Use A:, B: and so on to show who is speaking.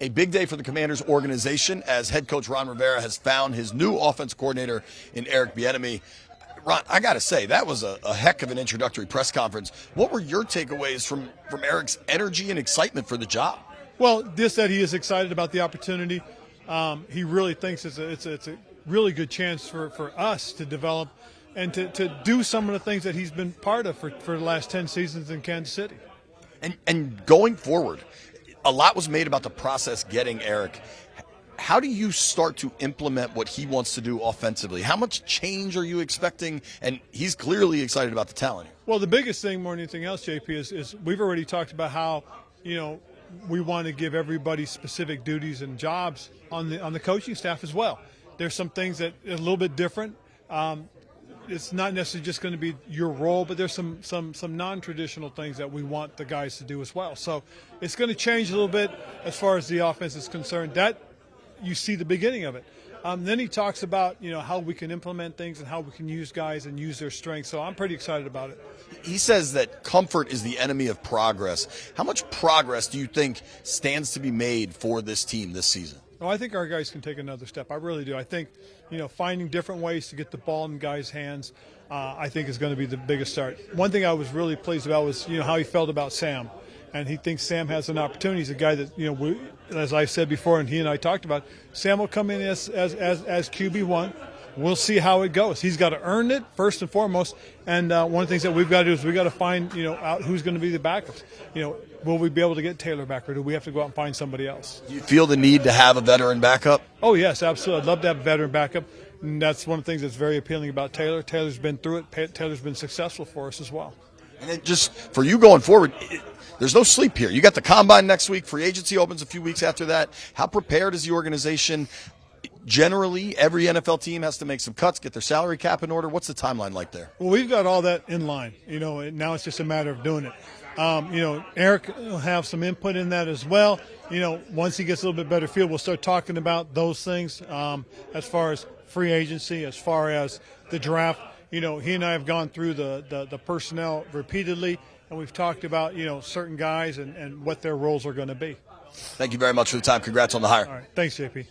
A: A big day for the Commanders organization as head coach Ron Rivera has found his new offense coordinator in Eric Bieniemy. Ron, I got to say, that was a heck of an introductory press conference. What were your takeaways from Eric's energy and excitement for the job?
B: Well, just that he is excited about the opportunity. He really thinks it's a really good chance for us to develop and to do some of the things that he's been part of for the last 10 seasons in Kansas City.
A: And going forward, a lot was made about the process getting Eric. How do you start to implement what he wants to do offensively? How much change are you expecting? And he's clearly excited about the talent.
B: Well, the biggest thing more than anything else, JP, is we've already talked about how, we want to give everybody specific duties and jobs on the coaching staff as well. There's some things that are a little bit different. It's not necessarily just going to be your role, but there's some non-traditional things that we want the guys to do as well. So it's going to change a little bit as far as the offense is concerned. That you see the beginning of it. Then he talks about how we can implement things and how we can use guys and use their strengths. So I'm pretty excited about it.
A: He says that comfort is the enemy of progress. How much progress do you think stands to be made for this team this season?
B: Oh, I think our guys can take another step. I really do. I think, finding different ways to get the ball in guys' hands, I think is going to be the biggest start. One thing I was really pleased about was, how he felt about Sam. And he thinks Sam has an opportunity. He's a guy that, as I said before, and he and I talked about, Sam will come in as QB1. We'll see how it goes. He's got to earn it first and foremost. And one of the things that we've got to do is we've got to find, out who's going to be the backups. Will we be able to get Taylor back, or do we have to go out and find somebody else?
A: Do you feel the need to have a veteran backup?
B: Oh, yes, absolutely. I'd love to have a veteran backup. And that's one of the things that's very appealing about Taylor. Taylor's been through it. Taylor's been successful for us as well.
A: And then just for you going forward, there's no sleep here. You got the combine next week. Free agency opens a few weeks after that. How prepared is the organization? Generally, every NFL team has to make some cuts, get their salary cap in order. What's the timeline like there?
B: Well, we've got all that in line. Now it's just a matter of doing it. Eric will have some input in that as well. Once he gets a little bit better feel, we'll start talking about those things as far as free agency, as far as the draft. He and I have gone through the personnel repeatedly, and we've talked about, certain guys and what their roles are going to be.
A: Thank you very much for the time. Congrats on the hire.
B: All right. Thanks, JP.